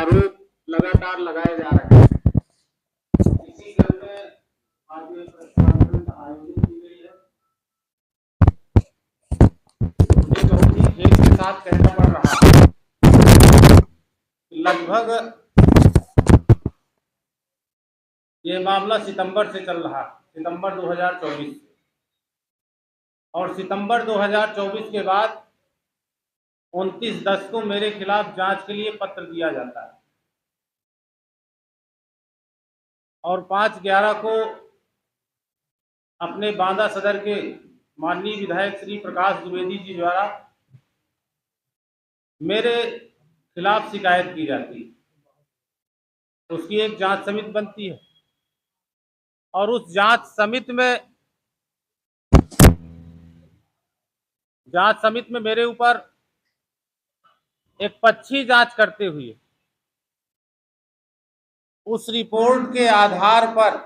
आरोप लगातार लगाए जा रहे हैं। इसी क्रम में आज ये प्रेस कॉन्फ्रेंस आयोजित की गई है। मुझे बहुत ही खेद के साथ कहना पड़ रहा है, लगभग ये मामला सितंबर से चल रहा, सितंबर 2024 से, और सितंबर 2024 के बाद 29/10 को मेरे खिलाफ जांच के लिए पत्र दिया जाता है और 5/11 को अपने बांदा सदर के माननीय विधायक श्री प्रकाश द्विवेदी जी द्वारा मेरे खिलाफ शिकायत की जाती है। उसकी एक जांच समिति बनती है और उस जांच समिति में मेरे ऊपर एक पक्षी जांच करते हुए उस रिपोर्ट के आधार पर,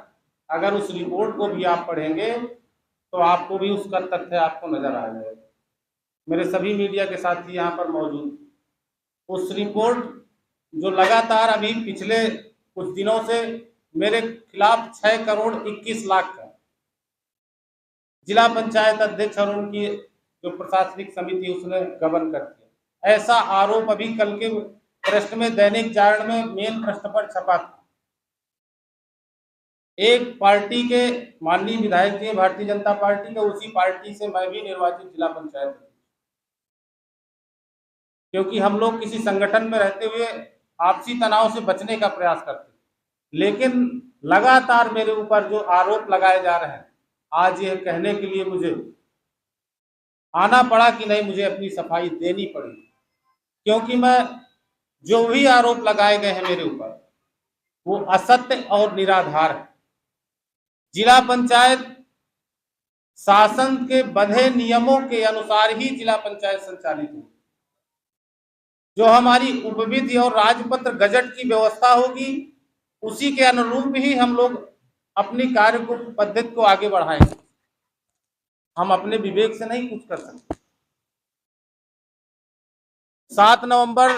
अगर उस रिपोर्ट को भी आप पढ़ेंगे तो आपको भी उसका तथ्य आपको नजर आ जाएगा। मेरे सभी मीडिया के साथी यहाँ पर मौजूद, उस रिपोर्ट जो लगातार अभी पिछले कुछ दिनों से मेरे खिलाफ 6 करोड़ 21 लाख का जिला पंचायत अध्यक्ष और उनकी जो प्रशासनिक समिति उसने गबन कर दिया, ऐसा आरोप अभी कल के पृष्ठ में दैनिक जागरण में मेन पृष्ठ पर छपा था। एक पार्टी के माननीय विधायक जी भारतीय जनता पार्टी के, उसी पार्टी से मैं भी निर्वाचित जिला पंचायत, क्योंकि हम लोग किसी संगठन में रहते हुए आपसी तनाव से बचने का प्रयास करते हैं, लेकिन लगातार मेरे ऊपर जो आरोप लगाए जा रहे हैं, आज यह कहने के लिए मुझे आना पड़ा कि नहीं, मुझे अपनी सफाई देनी पड़ी, क्योंकि मैं जो भी आरोप लगाए गए हैं मेरे ऊपर वो असत्य और निराधार है। जिला पंचायत शासन के बंधे नियमों के अनुसार ही जिला पंचायत संचालित होगी। जो हमारी उपविधि और राजपत्र गजट की व्यवस्था होगी उसी के अनुरूप ही हम लोग अपनी कार्य को पद्धति को आगे बढ़ाएंगे। हम अपने विवेक से नहीं कुछ कर सकते। 7 नवंबर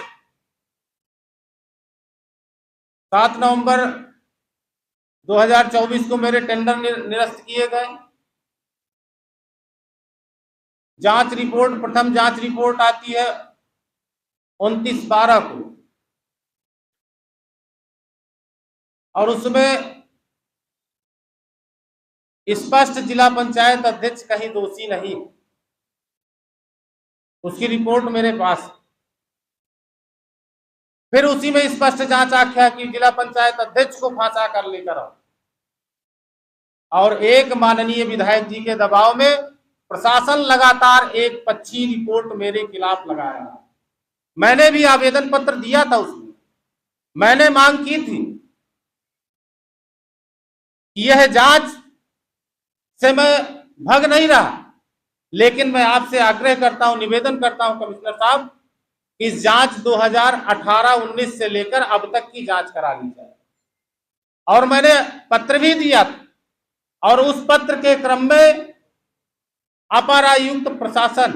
2024 को मेरे टेंडर निरस्त किए गए। जांच रिपोर्ट, प्रथम जांच रिपोर्ट आती है 29/12 को, और उसमें स्पष्ट जिला पंचायत अध्यक्ष कहीं दोषी नहीं, उसकी रिपोर्ट मेरे पास। फिर उसी में स्पष्ट जांच आख्या कि जिला पंचायत अध्यक्ष को फांसा कर लेकर आओ, और एक माननीय विधायक जी के दबाव में प्रशासन लगातार एक पक्षी रिपोर्ट मेरे खिलाफ लगा रहा है। मैंने भी आवेदन पत्र दिया था, उसमें मैंने मांग की थी कि यह जांच से मैं भग नहीं रहा, लेकिन मैं आपसे आग्रह करता हूं, निवेदन करता हूं कमिश्नर साहब, इस जांच 2018-19 से लेकर अब तक की जांच करा ली जाए। और मैंने पत्र भी दिया था, और उस पत्र के क्रम में अपर आयुक्त प्रशासन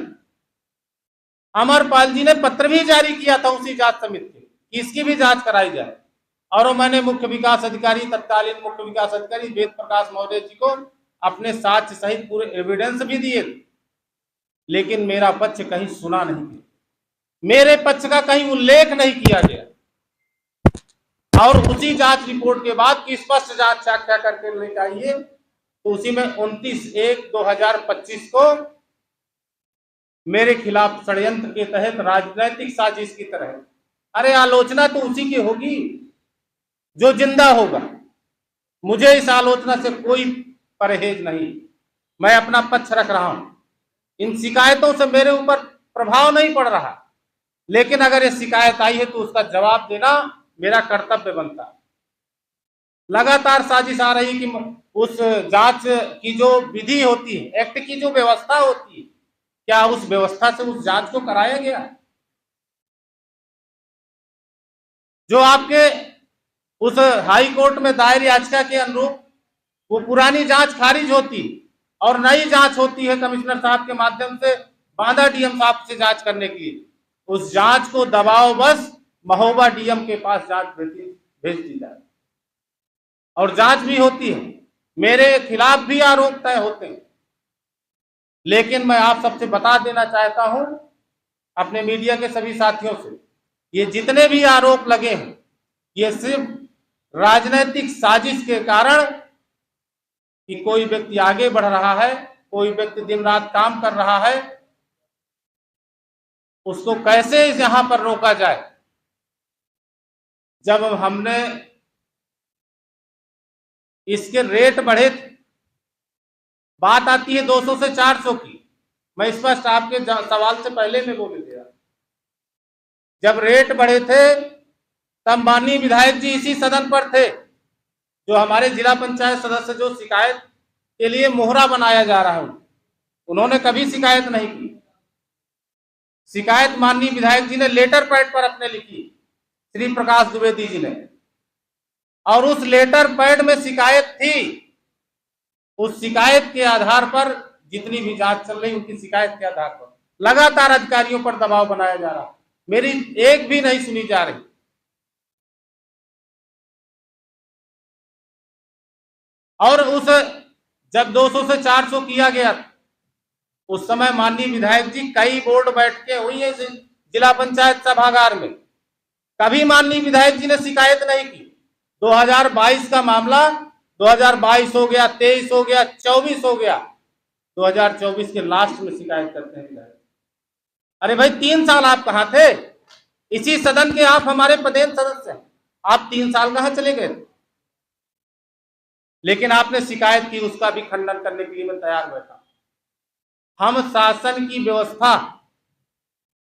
अमरपाल जी ने पत्र भी जारी किया था उसी जांच समिति की, इसकी भी जांच कराई जाए। और मैंने मुख्य विकास अधिकारी, तत्कालीन मुख्य विकास अधिकारी वेद प्रकाश महोदय जी को अपने साक्ष्य सहित पूरे एविडेंस भी दिए, लेकिन मेरा पक्ष कहीं सुना नहीं गया, मेरे पक्ष का कहीं उल्लेख नहीं किया गया। और उसी जांच रिपोर्ट के बाद की स्पष्ट जांच व्याख्या करके लेकर आइए, तो उसी में 29/1/2025 को मेरे खिलाफ षड्यंत्र के तहत राजनैतिक साजिश की तरह, अरे आलोचना तो उसी की होगी जो जिंदा होगा। मुझे इस आलोचना से कोई परहेज नहीं, मैं अपना पक्ष रख रहा हूं। इन शिकायतों से मेरे ऊपर प्रभाव नहीं पड़ रहा, लेकिन अगर ये शिकायत आई है तो उसका जवाब देना मेरा कर्तव्य बनता है। लगातार साजिश आ रही कि उस जांच की जो विधि होती है, एक्ट की जो व्यवस्था होती है, क्या उस व्यवस्था से उस जांच को कराया गया? जो आपके उस हाई कोर्ट में दायर याचिका के अनुरूप वो पुरानी जांच खारिज होती और नई जांच होती है कमिश्नर साहब के माध्यम से बांदा डीएम साहब से जांच करने की, उस जांच को दबाव बस महोबा डीएम के पास जांच भेज दी जाए और जांच भी होती है, मेरे खिलाफ भी आरोप तय होते हैं। लेकिन मैं आप सबसे बता देना चाहता हूं, अपने मीडिया के सभी साथियों से, ये जितने भी आरोप लगे हैं ये सिर्फ राजनीतिक साजिश के कारण कि कोई व्यक्ति आगे बढ़ रहा है, कोई व्यक्ति दिन रात काम कर रहा है, उसको कैसे यहां पर रोका जाए। जब हमने इसके रेट बढ़े थे, बात आती है 200 से 400 की, मैं स्पष्ट आपके सवाल से पहले में बोल दिया, जब रेट बढ़े थे तब माननीय विधायक जी इसी सदन पर थे, जो हमारे जिला पंचायत सदस्य जो शिकायत के लिए मोहरा बनाया जा रहा है, उन्होंने कभी शिकायत नहीं की। शिकायत माननीय विधायक जी ने लेटर पैड पर अपने लिखी, श्री प्रकाश द्विवेदी जी ने, और उस लेटर पैड में शिकायत थी। उस शिकायत के आधार पर जितनी भी जांच चल रही, उनकी शिकायत के आधार पर लगातार अधिकारियों पर दबाव बनाया जा रहा, मेरी एक भी नहीं सुनी जा रही। और उस जब 200 से 400 किया गया, उस समय माननीय विधायक जी कई बोर्ड बैठकें हुई है जिला पंचायत सभागार में, कभी माननीय विधायक जी ने शिकायत नहीं की। 2022 का मामला 2022 हो गया, 23 हो गया, 24 हो गया, 2024 के लास्ट में शिकायत करते हैं विधायक। अरे भाई 3 साल आप कहां थे? इसी सदन के आप हमारे पदेन सदस्य हैं, आप 3 साल कहां चले गए? लेकिन आपने शिकायत की, उसका भी खंडन करने के लिए मैं तैयार बैठा। हम शासन की व्यवस्था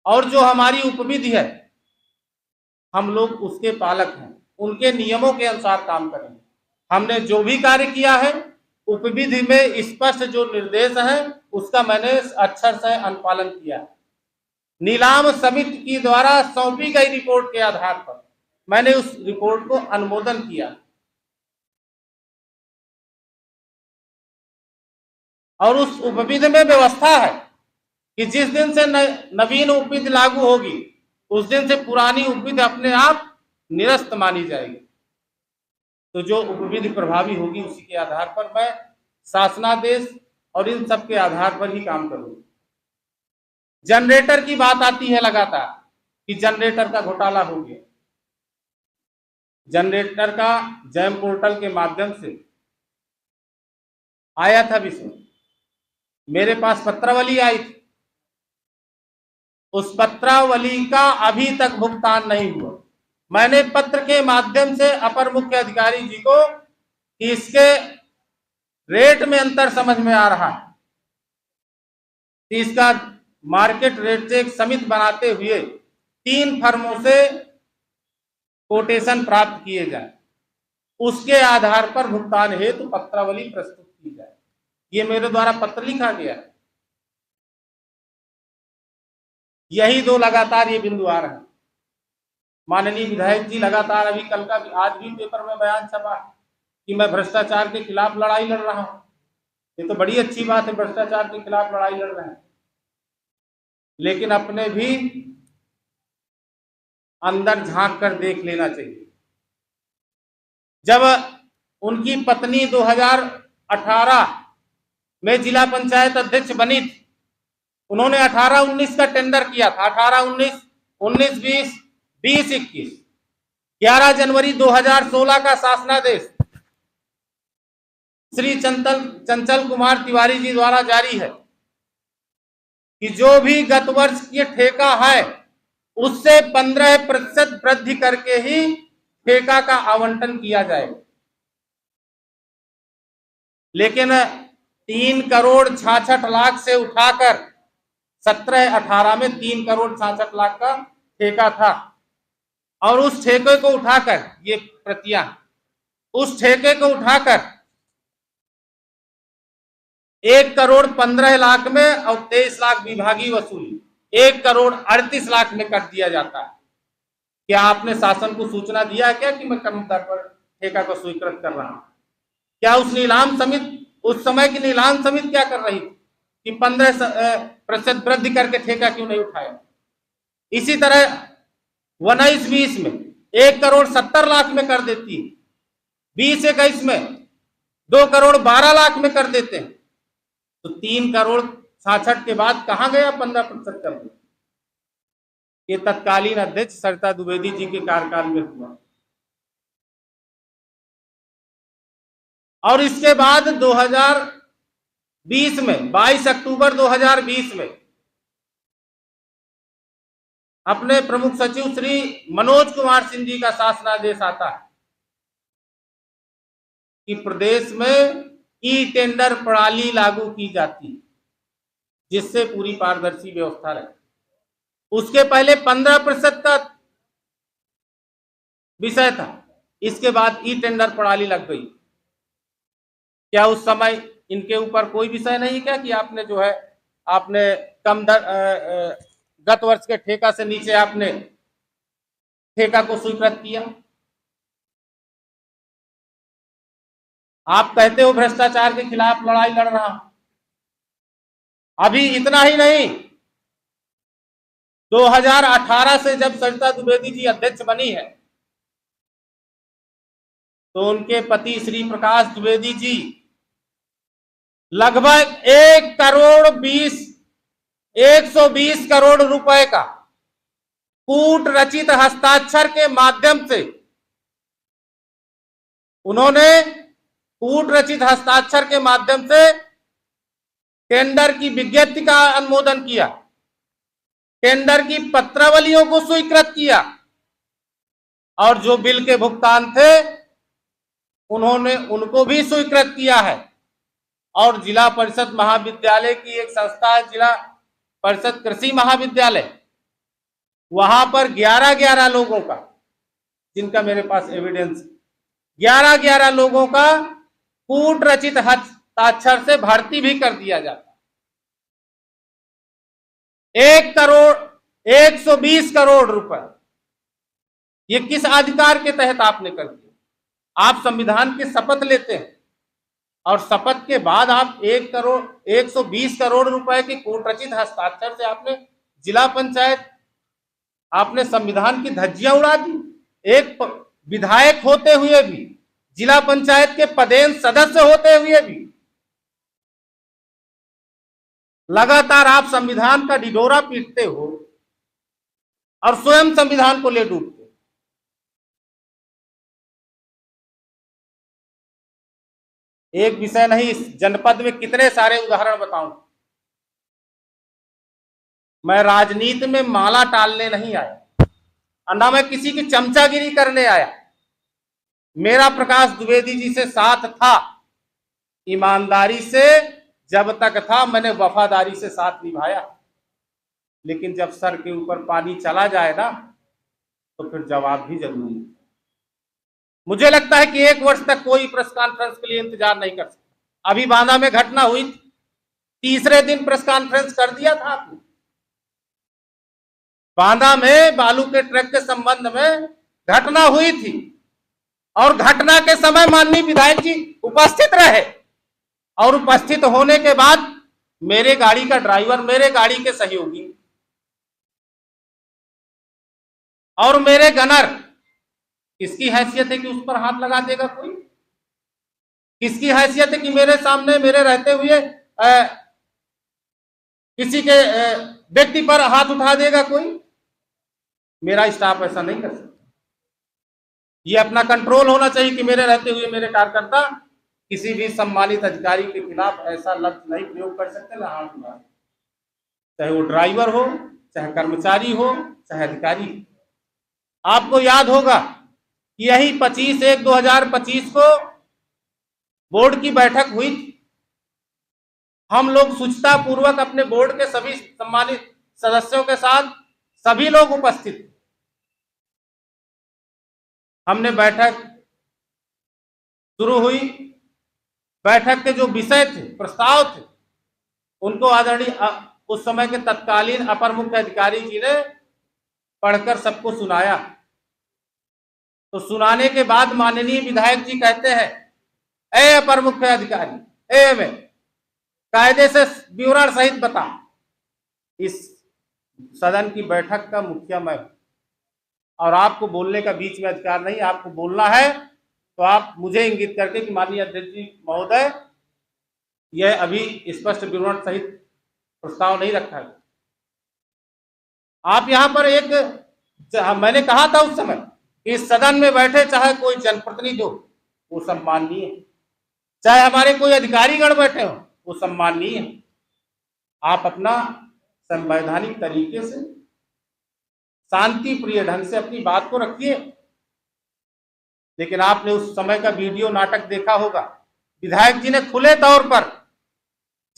और जो हमारी उपविधि है, हम लोग उसके पालक हैं, उनके नियमों के अनुसार काम करेंगे। हमने जो भी कार्य किया है, उपविधि में स्पष्ट जो निर्देश है उसका मैंने अक्षर से अनुपालन किया है। नीलाम समिति की द्वारा सौंपी गई रिपोर्ट के आधार पर मैंने उस रिपोर्ट को अनुमोदन किया, और उस उपविधि में व्यवस्था है कि जिस दिन से नवीन उपविधि लागू होगी, उस दिन से पुरानी उपविधि अपने आप निरस्त मानी जाएगी। तो जो उपविधि प्रभावी होगी उसी के आधार पर मैं शासनादेश और इन सब के आधार पर ही काम करूंगा। जनरेटर की बात आती है लगातार कि जनरेटर का घोटाला हो गया। जनरेटर का जैम पोर्टल के माध्यम से आया था विषय, मेरे पास पत्रावली आई थी, उस पत्रावली का अभी तक भुगतान नहीं हुआ। मैंने पत्र के माध्यम से अपर मुख्य अधिकारी जी को कि इसके रेट में अंतर समझ में आ रहा है कि इसका मार्केट रेट से एक समिति बनाते हुए 3 फर्मों से कोटेशन प्राप्त किए जाए, उसके आधार पर भुगतान हेतु पत्रावली प्रस्तुत की जाए। ये मेरे द्वारा पत्र लिखा गया है। यही 2 लगातार ये बिंदु आ रहे हैं। माननीय विधायक जी लगातार, अभी कल का आज भी पेपर में बयान छपा कि मैं भ्रष्टाचार के खिलाफ लड़ाई लड़ रहा हूं। ये तो बड़ी अच्छी बात है, भ्रष्टाचार के खिलाफ लड़ाई लड़ रहे हैं, लेकिन अपने भी अंदर झांक कर देख लेना चाहिए। जब उनकी पत्नी 2018 में जिला पंचायत अध्यक्ष बनी थी, उन्होंने 18-19 का टेंडर किया था, 18-19, 19-20, 20-21, 11 जनवरी 2016 का शासनादेश श्री चंचल कुमार तिवारी जी द्वारा जारी है कि जो भी गत वर्ष की ठेका है उससे 15% वृद्धि करके ही ठेका का आवंटन किया जाए। लेकिन 3 करोड़ 66 लाख से उठाकर 17-18 में 3 करोड़ 66 लाख का ठेका था, और उस ठेके को उठाकर, ये प्रतियां, उस ठेके को उठाकर 1 करोड़ 15 लाख में और 23 लाख विभागीय वसूली 1 करोड़ 38 लाख में कर दिया जाता है। क्या आपने शासन को सूचना दिया है क्या कि मैं कम दर पर ठेका को स्वीकृत कर रहा हूं? क्या उस नीलाम समिति, उस समय की नीलाम समिति क्या कर रही थी कि 15% वृद्धि करके ठेका क्यों नहीं उठाया? इसी तरह 19-20 में 1,70,00,000 में कर देती है, 20-21 में 2,12,00,000 में कर देते हैं, तो 3,66,00,000 के बाद कहां गया 15% कर दिया। ये तत्कालीन अध्यक्ष सरिता द्विवेदी जी के कार्यकाल में हुआ। और इसके बाद 2020 में 22 अक्टूबर 2020 में अपने प्रमुख सचिव श्री मनोज कुमार सिंह जी का शासनादेश आता है कि प्रदेश में ई टेंडर प्रणाली लागू की जाती है, जिससे पूरी पारदर्शी व्यवस्था रहे। उसके पहले 15% का विषय था, इसके बाद ई टेंडर प्रणाली लग गई। क्या उस समय इनके ऊपर कोई विषय नहीं क्या कि आपने जो है आपने कम गत वर्ष के ठेका से नीचे आपने ठेका को स्वीकृत किया? आप कहते हो भ्रष्टाचार के खिलाफ लड़ाई लड़ रहा हूं। अभी इतना ही नहीं, 2018 से जब सरिता द्विवेदी जी अध्यक्ष बनी है तो उनके पति श्री प्रकाश द्विवेदी जी लगभग 120 करोड़ रुपए का कूट रचित हस्ताक्षर के माध्यम से उन्होंने कूट रचित हस्ताक्षर के माध्यम से टेंडर की विज्ञप्ति का अनुमोदन किया, टेंडर की पत्रावलियों को स्वीकृत किया और जो बिल के भुगतान थे उन्होंने उनको भी स्वीकृत किया है। और जिला परिषद महाविद्यालय की एक संस्था है, जिला परिषद कृषि महाविद्यालय, वहां पर 11 लोगों का, जिनका मेरे पास एविडेंस, 11 लोगों का कूट रचित हस्ताक्षर से भर्ती भी कर दिया जाता। 120 करोड़ रुपए, ये किस अधिकार के तहत आपने कर दिया? आप संविधान की शपथ लेते हैं और शपथ के बाद आप 120 करोड़ रुपए की कूट रचित हस्ताक्षर से आपने जिला पंचायत, आपने संविधान की धज्जियां उड़ा दी। एक विधायक होते हुए भी, जिला पंचायत के पदेन सदस्य होते हुए भी लगातार आप संविधान का ढिढोरा पीटते हो और स्वयं संविधान को ले डूबते। एक विषय नहीं, इस जनपद में कितने सारे उदाहरण बताऊं। मैं राजनीति में माला टालने नहीं आया और ना मैं किसी की चमचागिरी करने आया। मेरा प्रकाश द्विवेदी जी से साथ था, ईमानदारी से जब तक था मैंने वफादारी से साथ निभाया, लेकिन जब सर के ऊपर पानी चला जाए ना तो फिर जवाब भी जरूरी है। मुझे लगता है कि 1 वर्ष तक कोई प्रेस कॉन्फ्रेंस के लिए इंतजार नहीं कर सकता। अभी बांदा में घटना हुई, तीसरे दिन प्रेस कॉन्फ्रेंस कर दिया था आपने। बांदा में बालू के ट्रक के संबंध में घटना हुई थी और घटना के समय माननीय विधायक जी उपस्थित रहे और उपस्थित होने के बाद मेरे गाड़ी का ड्राइवर, मेरे गाड़ी के सहयोगी और मेरे गनर, किसकी हैसियत है कि उस पर हाथ लगा देगा कोई? किसकी हैसियत है कि मेरे सामने मेरे रहते हुए किसी के व्यक्ति पर हाथ उठा देगा कोई? मेरा स्टाफ ऐसा नहीं कर सकता। ये अपना कंट्रोल होना चाहिए कि मेरे रहते हुए मेरे कार्यकर्ता किसी भी सम्मानित अधिकारी के खिलाफ ऐसा लफ्ज नहीं प्रयोग कर सकते, ना हाथ उठा, चाहे वो ड्राइवर हो, चाहे कर्मचारी हो, चाहे अधिकारी। आपको याद होगा कि यही 25/1/2025 को बोर्ड की बैठक हुई थी। हम लोग शुचिता पूर्वक अपने बोर्ड के सभी सम्मानित सदस्यों के साथ सभी लोग उपस्थित थे। हमने बैठक शुरू हुई, बैठक के जो विषय थे, प्रस्ताव थे, उनको आदरणीय उस समय के तत्कालीन अपर मुख्य अधिकारी जी ने पढ़कर सबको सुनाया। तो सुनाने के बाद माननीय विधायक जी कहते हैं, ए अपर मुख्य अधिकारी, में कायदे से विवरण सहित बता। इस सदन की बैठक का मुखिया मैं हूं, और आपको बोलने का बीच में अधिकार नहीं। आपको बोलना है तो आप मुझे इंगित करके कि माननीय अध्यक्ष जी महोदय, यह अभी स्पष्ट विवरण सहित प्रस्ताव नहीं रखा है। आप यहाँ पर मैंने कहा था उस समय कि सदन में बैठे चाहे कोई जनप्रतिनिधि हो वो सम्माननीय है, चाहे हमारे कोई अधिकारीगण बैठे हो वो सम्माननीय है। आप अपना संवैधानिक तरीके से शांति प्रिय ढंग से अपनी बात को रखिए। लेकिन आपने उस समय का वीडियो नाटक देखा होगा, विधायक जी ने खुले तौर पर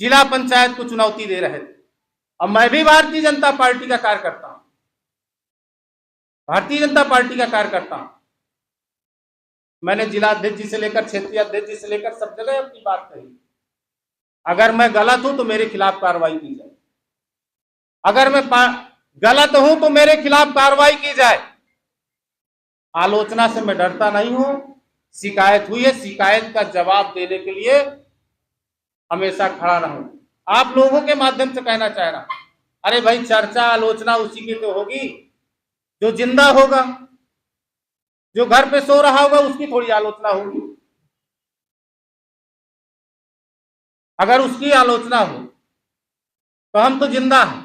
जिला पंचायत को चुनौती दे रहे थे। अब मैं भी भारतीय जनता पार्टी का कार्यकर्ता हूं, भारतीय जनता पार्टी का कार्यकर्ता हूं। मैंने जिला अध्यक्ष जी से लेकर क्षेत्रीय अध्यक्ष जी से लेकर सब जगह अपनी बात कही। अगर मैं गलत हूं तो मेरे खिलाफ कार्रवाई की जाए, अगर मैं गलत हूं तो मेरे खिलाफ कार्रवाई की जाए। आलोचना से मैं डरता नहीं हूं। शिकायत हुई है, शिकायत का जवाब देने के लिए हमेशा खड़ा रहूं। आप लोगों के माध्यम से कहना चाह रहा हूं, अरे भाई चर्चा आलोचना उसी की तो होगी जो जिंदा होगा, जो घर पे सो रहा होगा उसकी थोड़ी आलोचना होगी। अगर उसकी आलोचना हो तो हम तो जिंदा हैं,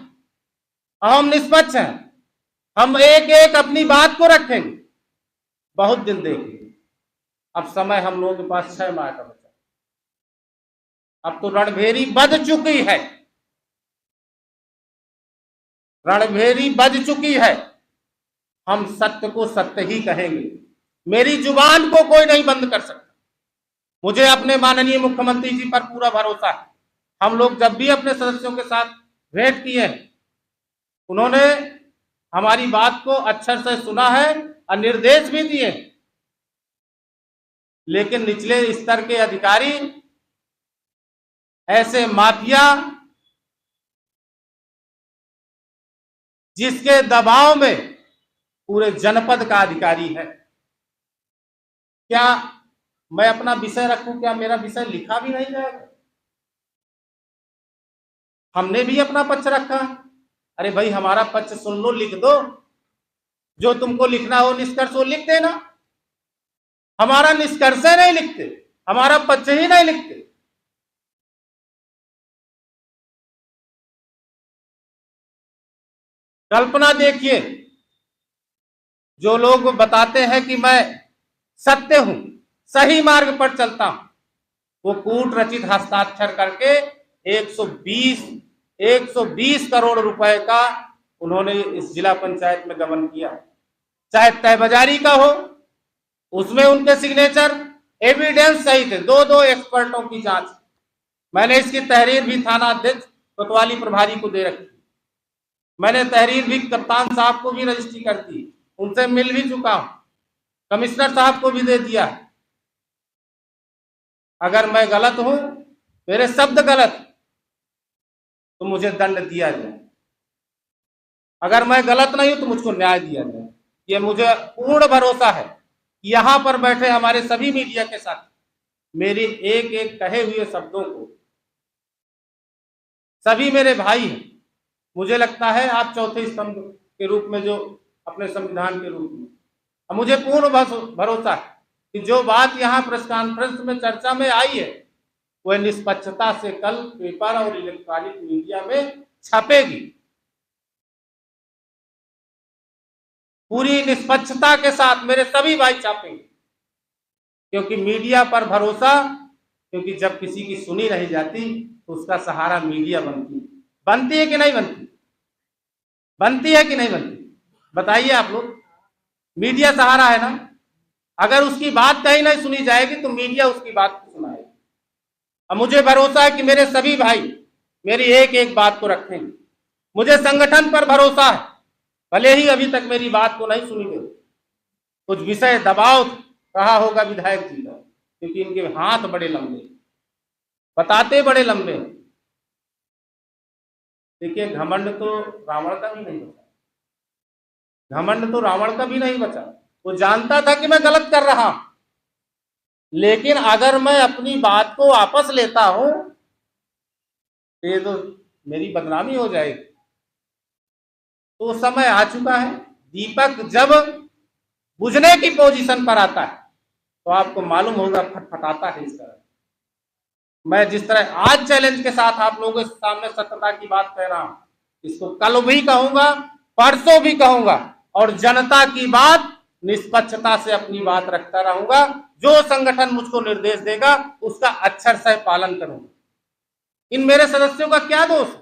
हम निष्पक्ष हैं, हम एक एक अपनी बात को रखेंगे। बहुत दिन देखेंगे। अब समय हम लोगों के पास 6 माह का बचा, अब तो रणभेरी बज चुकी है, रणभेरी बज चुकी है। हम सत्य को सत्य ही कहेंगे। मेरी जुबान को कोई नहीं बंद कर सकता। मुझे अपने माननीय मुख्यमंत्री जी पर पूरा भरोसा है। हम लोग जब भी अपने सदस्यों के साथ भेंट किए हैं, उन्होंने हमारी बात को अक्षर से सुना है और निर्देश भी दिए। लेकिन निचले स्तर के अधिकारी ऐसे माफिया जिसके दबाव में पूरे जनपद का अधिकारी है, क्या मैं अपना विषय रखूं? क्या मेरा विषय लिखा भी नहीं जाएगा? हमने भी अपना पक्ष रखा। अरे भाई हमारा पक्ष सुन लो, लिख दो, जो तुमको लिखना हो निष्कर्ष वो लिख देना। हमारा निष्कर्ष नहीं लिखते, हमारा पक्ष ही नहीं लिखते। कल्पना देखिए, जो लोग बताते हैं कि मैं सत्य हूं, सही मार्ग पर चलता हूं, वो कूट रचित हस्ताक्षर करके 120 करोड़ रुपए का उन्होंने इस जिला पंचायत में गबन किया। चाहे तय बाजारी का हो, उसमें उनके सिग्नेचर एविडेंस सही थे। 2 एक्सपर्टों की जांच, मैंने इसकी तहरीर भी थाना अध्यक्ष कोतवाली प्रभारी को दे रखी। मैंने तहरीर भी कप्तान साहब को भी रजिस्ट्री कर दी, उनसे मिल भी चुका हूं, कमिश्नर साहब को भी दे दिया। अगर मैं गलत हूं, मेरे शब्द गलत, तो मुझे दंड दिया जाए। अगर मैं गलत नहीं हूं तो मुझको न्याय दिया जाए। ये मुझे पूर्ण भरोसा है। यहां पर बैठे हमारे सभी मीडिया के साथ मेरी एक एक कहे हुए शब्दों को, सभी मेरे भाई हैं। मुझे लगता है आप चौथे स्तंभ के रूप में, जो अपने संविधान के रूप में, मुझे पूर्ण भरोसा है कि जो बात यहाँ प्रेस कॉन्फ्रेंस में चर्चा में आई है वह निष्पक्षता से कल पेपर और इलेक्ट्रॉनिक मीडिया में छपेगी। पूरी निष्पक्षता के साथ मेरे सभी भाई छापेंगे, क्योंकि मीडिया पर भरोसा, क्योंकि जब किसी की सुनी नहीं जाती तो उसका सहारा मीडिया बनती है कि नहीं बनती? बनती है कि नहीं बनती? बताइए आप लोग। मीडिया सहारा है ना। अगर उसकी बात कहीं नहीं सुनी जाएगी तो मीडिया उसकी बात को सुनाएगी। अब मुझे भरोसा है कि मेरे सभी भाई मेरी एक एक बात को रखेंगे। मुझे संगठन पर भरोसा है, भले ही अभी तक मेरी बात को नहीं सुनी गई। कुछ विषय दबाव रहा होगा विधायक जी का, क्योंकि इनके हाथ बड़े लंबे, बताते बड़े लंबे। देखिए, घमंड तो रावण का भी नहीं बचा, घमंड तो रावण का भी नहीं बचा। वो जानता था कि मैं गलत कर रहा हूं, लेकिन अगर मैं अपनी बात को वापस लेता हूं तो ये तो मेरी बदनामी हो जाएगी। तो समय आ चुका है। दीपक जब बुझने की पोजीशन पर आता है तो आपको मालूम होगा फटफटाता है इस तरह। मैं जिस तरह आज चैलेंज के साथ आप लोगों के सामने सत्यता की बात कह रहा हूं, इसको कल भी कहूंगा, परसों भी कहूंगा, और जनता की बात निष्पक्षता से अपनी बात रखता रहूंगा। जो संगठन मुझको निर्देश देगा उसका अक्षर से पालन करूंगा। इन मेरे सदस्यों का क्या दोष है?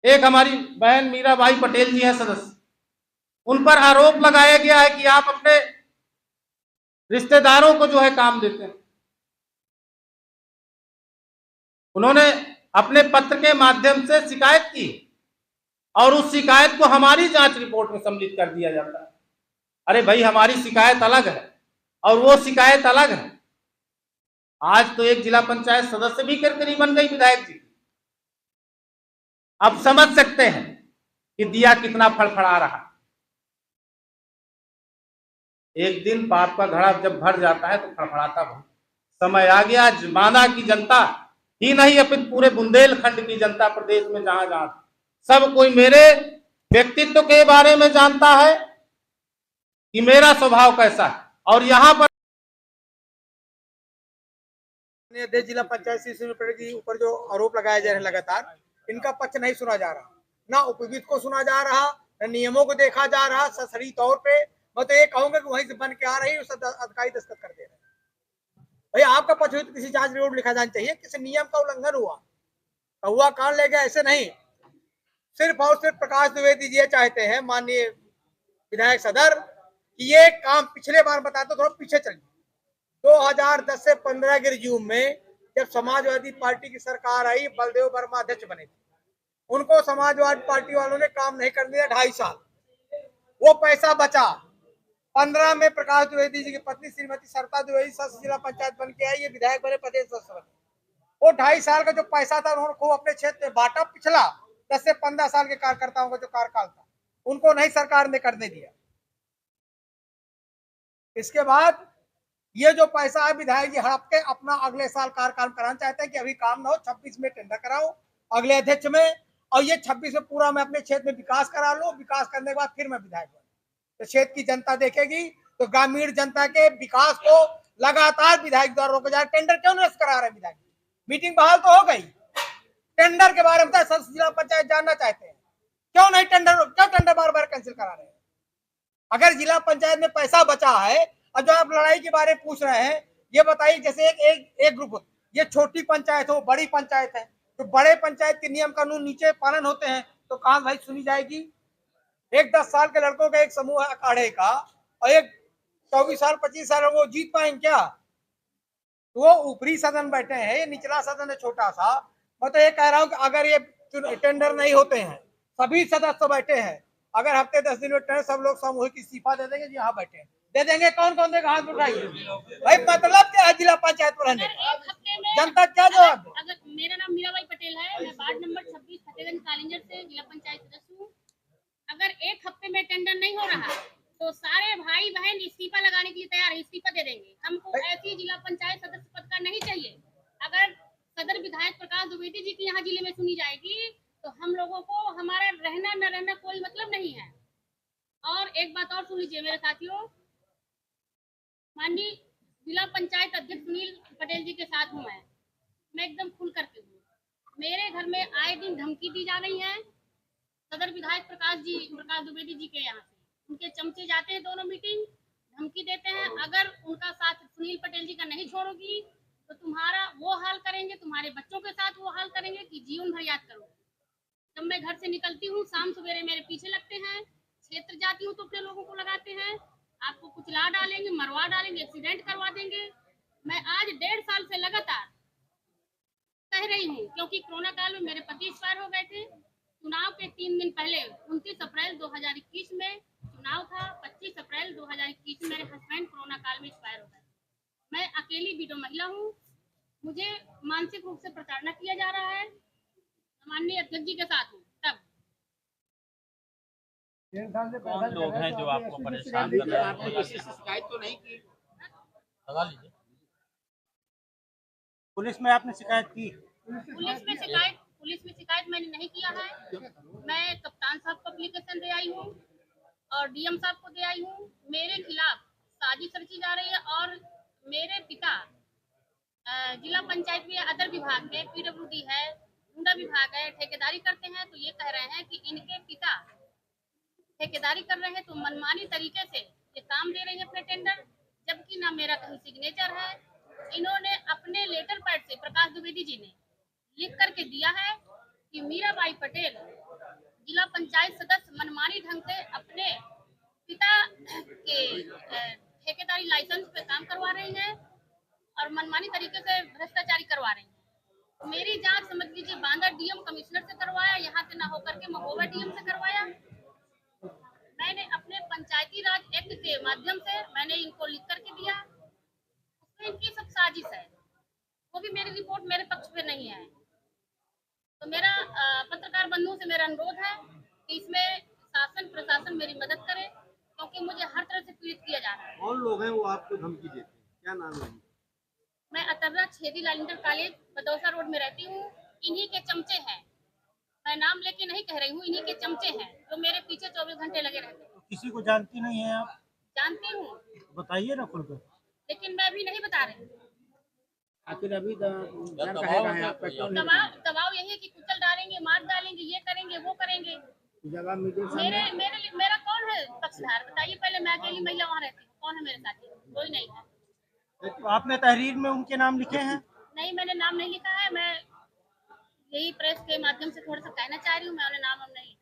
एक हमारी बहन मीराबाई पटेल जी है सदस्य, उन पर आरोप लगाया गया है कि आप अपने रिश्तेदारों को जो है काम देते हैं। उन्होंने अपने पत्र के माध्यम से शिकायत की और उस शिकायत को हमारी जांच रिपोर्ट में सम्मिलित कर दिया जाता है। अरे भाई, हमारी शिकायत अलग है और वो शिकायत अलग है। आज तो एक जिला पंचायत सदस्य भी करकरी बन गई विधायक जी। अब समझ सकते हैं कि दिया कितना फड़फड़ा रहा। एक दिन पाप का घड़ा जब भर जाता है तो फड़फड़ाता बहुत। समय आ गया, माना की जनता ही नहीं अपितु पूरे बुंदेलखंड की जनता, प्रदेश में जहां जहां सब कोई मेरे व्यक्तित्व के बारे में जानता है कि मेरा स्वभाव कैसा है। और यहाँ पर अध्यक्ष जिला पंचायत श्री पटेल के ऊपर जो आरोप लगाए जा रहे हैं लगातार, इनका पक्ष नहीं सुना जा रहा, ना उपवित को सुना जा रहा, न नियमों को देखा जा रहा। सही तौर पे मैं तो ये कहूंगा कि वहीं से बन के आ रही है, अधिकारी दस्तखत कर दे रहे हैं। भाई आपका पक्ष हुई तो किसी जांच रिपोर्ट लिखा जाना चाहिए, किसी नियम का उल्लंघन हुआ कान ले गया, ऐसे नहीं। सिर्फ और सिर्फ प्रकाश द्विवेदी जी चाहते हैं, माननीय विधायक सदर, कि ये काम पिछले बार बताते थोड़ा पीछे चलिए। 2010 से 15 के रिज्यूम में जब समाजवादी पार्टी की सरकार आई, बलदेव वर्मा अध्यक्ष बने थे, उनको समाजवादी पार्टी वालों ने काम नहीं करने दिया 2.5 साल। वो पैसा बचा 15 में प्रकाश द्विवेदी जी की पत्नी श्रीमती सरता द्विवेदी सदस्य जिला पंचायत बन के आई, ये विधायक बने, प्रदेश सदस्य बने। वो 2.5 साल का जो पैसा था उन्होंने को अपने क्षेत्र में बांटा। पिछला 10 से 15 साल के कार्यकर्ताओं का जो कार्यकाल था उनको नहीं सरकार ने करने दिया। इसके बाद ये जो पैसा है विधायक जी हड़प के अपना अगले साल कार्यकाल कराना चाहते हैं कि अभी काम ना हो, 26 में टेंडर कराओ अगले अध्यक्ष में, और ये 26 में पूरा मैं अपने क्षेत्र में विकास करा लो। विकास करने के बाद फिर मैं विधायक बनूं, तो क्षेत्र की जनता देखेगी, तो ग्रामीण जनता के विकास को लगातार विधायक द्वारा रोका जाए। टेंडर क्यों नहीं करा रहे विधायक? मीटिंग बहाल तो हो गई, टेंडर के बारे में जिला पंचायत जानना चाहते हैं, क्यों नहीं टेंडर बार बार कैंसिल करा रहे हैं? अगर जिला पंचायत में पैसा बचा है और जो आप लड़ाई के बारे में पूछ रहे हैं, ये बताइए, जैसे एक ग्रुप, ये छोटी पंचायत हो, बड़ी पंचायत है, तो बड़े पंचायत के नियम कानून नीचे पालन होते हैं, तो कहां भाई सुनी जाएगी? एक 10 साल के लड़कों का एक समूह है अखाड़े का, और एक 24 साल 25 साल वो जीत पाएंगे क्या? तो वो ऊपरी सदन बैठे हैं, ये निचला सदन है छोटा सा। मैं तो ये कह रहा हूँ कि अगर ये टेंडर नहीं होते हैं, सभी सदस्य बैठे हैं, अगर हफ्ते 10 दिन में टेंडर, सब लोग सामूहिक इस्तीफा दे देंगे, यहाँ बैठे हैं, दे देंगे। कौन कौन देगा? हाथ उठाइए भाई। मतलब क्या है जिला पंचायत पर रहने का? जनता क्या जवाब दे? अगर मेरा नाम मीराबाई पटेल है, मैं वार्ड नंबर 26 फतेहगंज कालिंजर से जिला पंचायत सदस्य हूँ। अगर एक हफ्ते में टेंडर नहीं हो रहा तो सारे भाई बहन इस्तीफा लगाने के लिए तैयार है, इस्तीफा दे देंगे। हमको ऐसी जिला पंचायत सदस्य पद का नहीं चाहिए। अगर सदर विधायक प्रकाश द्विवेदी जी की यहाँ जिले में सुनी जाएगी तो हम लोगों को हमारा रहना न रहना कोई मतलब नहीं है। और एक बात और सुन लीजिए मेरे साथियों, माननीय जिला पंचायत अध्यक्ष सुनील पटेल जी के साथ हूँ मैं एकदम खुल करके हूँ। मेरे घर में आए दिन धमकी दी जा रही है सदर विधायक प्रकाश द्विवेदी जी के यहाँ से। उनके चमचे जाते हैं दोनों मीटिंग, धमकी देते हैं, अगर उनका साथ सुनील पटेल जी का नहीं छोड़ोगी तो तुम्हारा वो हाल करेंगे, तुम्हारे बच्चों के साथ वो हाल करेंगे कि जीवन भर याद करोगे। जब मैं घर से निकलती हूँ शाम सवेरे मेरे पीछे लगते हैं, क्षेत्र जाती हूँ तो अपने लोगों को लगाते हैं, आपको कुचला डालेंगे, मरवा डालेंगे, एक्सीडेंट करवा देंगे। मैं आज 1.5 साल से लगातार कह रही हूँ, क्योंकि कोरोना काल में मेरे पति एक्सपायर हो गए थे। चुनाव के 3 दिन पहले 29 अप्रैल 2021 में चुनाव था, 25 अप्रैल 2021 में मेरे हस्बैंड कोरोना काल में एक्सपायर हो गए। मैं अकेली विडो महिला हूँ, मुझे मानसिक रूप से प्रताड़ना किया जा रहा है। माननीय अध्यक्ष जी के साथ हूँ तब। कौन लोग हैं जो आपको परेशान कर रहे हैं? आपने किसी से शिकायत तो नहीं की? लगा लीजिए। पुलिस में आपने शिकायत की? पुलिस में शिकायत मैंने नहीं किया है। मैं कप्तान साहब को एप्लीकेशन दे आई हूँ, और डीएम साहब को दे आई हूँ। मेरे खिलाफ साजिश रची जा रही है और मेरे पिता जिला पंचायत में अदर विभाग में पीडब्ल्यूडी है, हुंडा विभाग है, ठेकेदारी करते हैं। तो ये कह रहे हैं कि इनके पिता ठेकेदारी कर रहे हैं, तो मनमानी तरीके से ये काम दे रहे हैं अपने टेंडर, जबकि ना मेरा कहीं सिग्नेचर है। इन्होंने अपने लेटर पैड से प्रकाश द्विवेदी जी ने लिख करके दिया है कि मीराबाई पटेल जिला पंचायत सदस्य मनमानी ढंग से अपने पिता के ठेकेदारी लाइसेंस पे काम करवा रही हैं और मनमानी तरीके से भ्रष्टाचारी करवा रही हैं। मेरी जांच समझ लीजिए बांदा डीएम कमिश्नर से करवाया, यहाँ से ना होकर के महोबा डीएम से करवाया। मैंने अपने पंचायती राज एक्ट के माध्यम से मैंने इनको लिख करके दिया। उसमें इनकी सब साजिश है, वो भी मेरी रिपोर्ट मेरे पक्ष पे नहीं है। तो मेरा पत्रकार बंधुओं से मेरा अनुरोध है कि इसमें शासन प्रशासन मेरी मदद करे, क्योंकि मुझे हर तरह से पीड़ित किया जा रहा है। कौन लोग हैं वो आपको धमकी देते हैं, क्या नाम है? मैं अतर्रा छेदी लाल इंटर कॉलेज बदौसा रोड में रहती हूँ। इन्हीं के चमचे हैं, मैं नाम लेके नहीं कह रही हूँ, इन्हीं के चमचे हैं जो मेरे पीछे 24 घंटे लगे रहते हैं। किसी को जानती नहीं है आप? जानती हूँ, बताइए ना खुलकर। लेकिन मैं अभी नहीं बता रही। आखिर अभी दबाव यही है कि कुचल डालेंगे, मार डालेंगे, ये करेंगे, वो करेंगे। मेरा कौन है पक्षधार बताइए पहले। मैं अकेली महिला वहाँ रहती हूँ, कौन है मेरे साथी? कोई नहीं है। तो आपने तहरीर में उनके नाम लिखे हैं? नहीं, मैंने नाम नहीं लिखा है। मैं यही प्रेस के माध्यम से थोड़ा सा कहना चाह रही हूँ, मैं उन्हें नाम हम नहीं